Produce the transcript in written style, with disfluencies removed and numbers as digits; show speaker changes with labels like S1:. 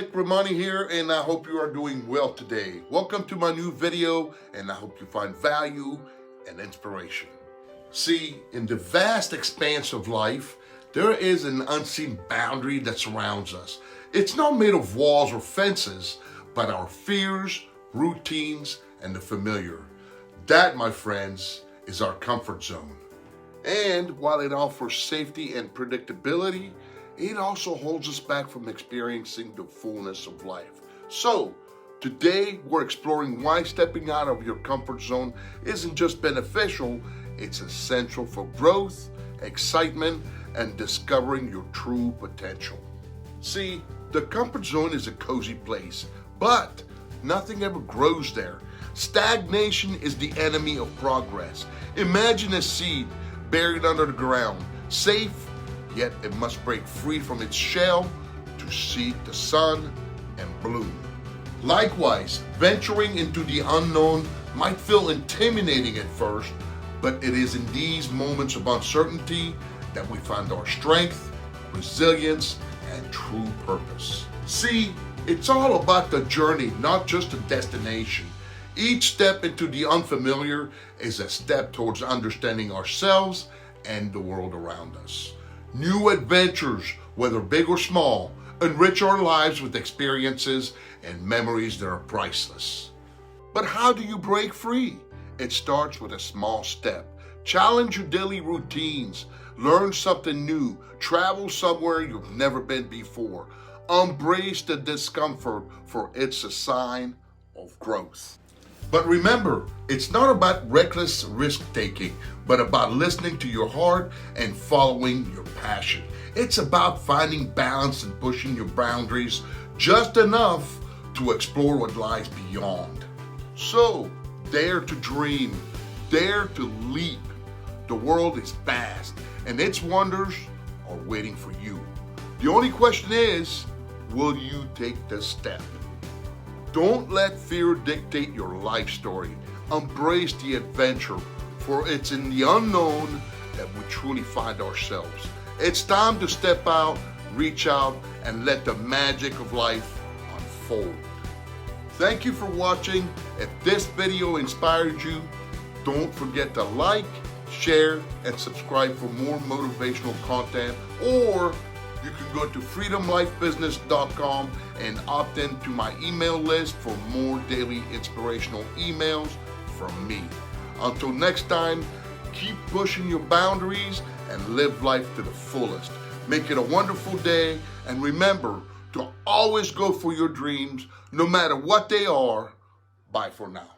S1: Rehmani here, and I hope you are doing well today. Welcome to my new video, and I hope you find value and inspiration. See, in the vast expanse of life, there is an unseen boundary that surrounds us. It's not made of walls or fences, but our fears, routines, and the familiar. That, my friends, is our comfort zone. And while it offers safety and predictability, it also holds us back from experiencing the fullness of life. So, today we're exploring why stepping out of your comfort zone isn't just beneficial, it's essential for growth, excitement, and discovering your true potential. See, the comfort zone is a cozy place, but nothing ever grows there. Stagnation is the enemy of progress. Imagine a seed buried under the ground, safe, yet it must break free from its shell to seek the sun and bloom. Likewise, venturing into the unknown might feel intimidating at first, but it is in these moments of uncertainty that we find our strength, resilience, and true purpose. See, it's all about the journey, not just the destination. Each step into the unfamiliar is a step towards understanding ourselves and the world around us. New adventures, whether big or small, enrich our lives with experiences and memories that are priceless. But how do you break free? It starts with a small step. Challenge your daily routines. Learn something new. Travel somewhere you've never been before. Embrace the discomfort, for it's a sign of growth. But remember, it's not about reckless risk-taking, but about listening to your heart and following your passion. It's about finding balance and pushing your boundaries just enough to explore what lies beyond. So, dare to dream, dare to leap. The world is vast, and its wonders are waiting for you. The only question is, will you take the step? Don't let fear dictate your life story. Embrace the adventure, for it's in the unknown that we truly find ourselves. It's time to step out, reach out, and let the magic of life unfold. Thank you for watching. If this video inspired you, don't forget to like, share, and subscribe for more motivational content, or you can go to freedomlifebusiness.com and opt into my email list for more daily inspirational emails from me. Until next time, keep pushing your boundaries and live life to the fullest. Make it a wonderful day, and remember to always go for your dreams, no matter what they are. Bye for now.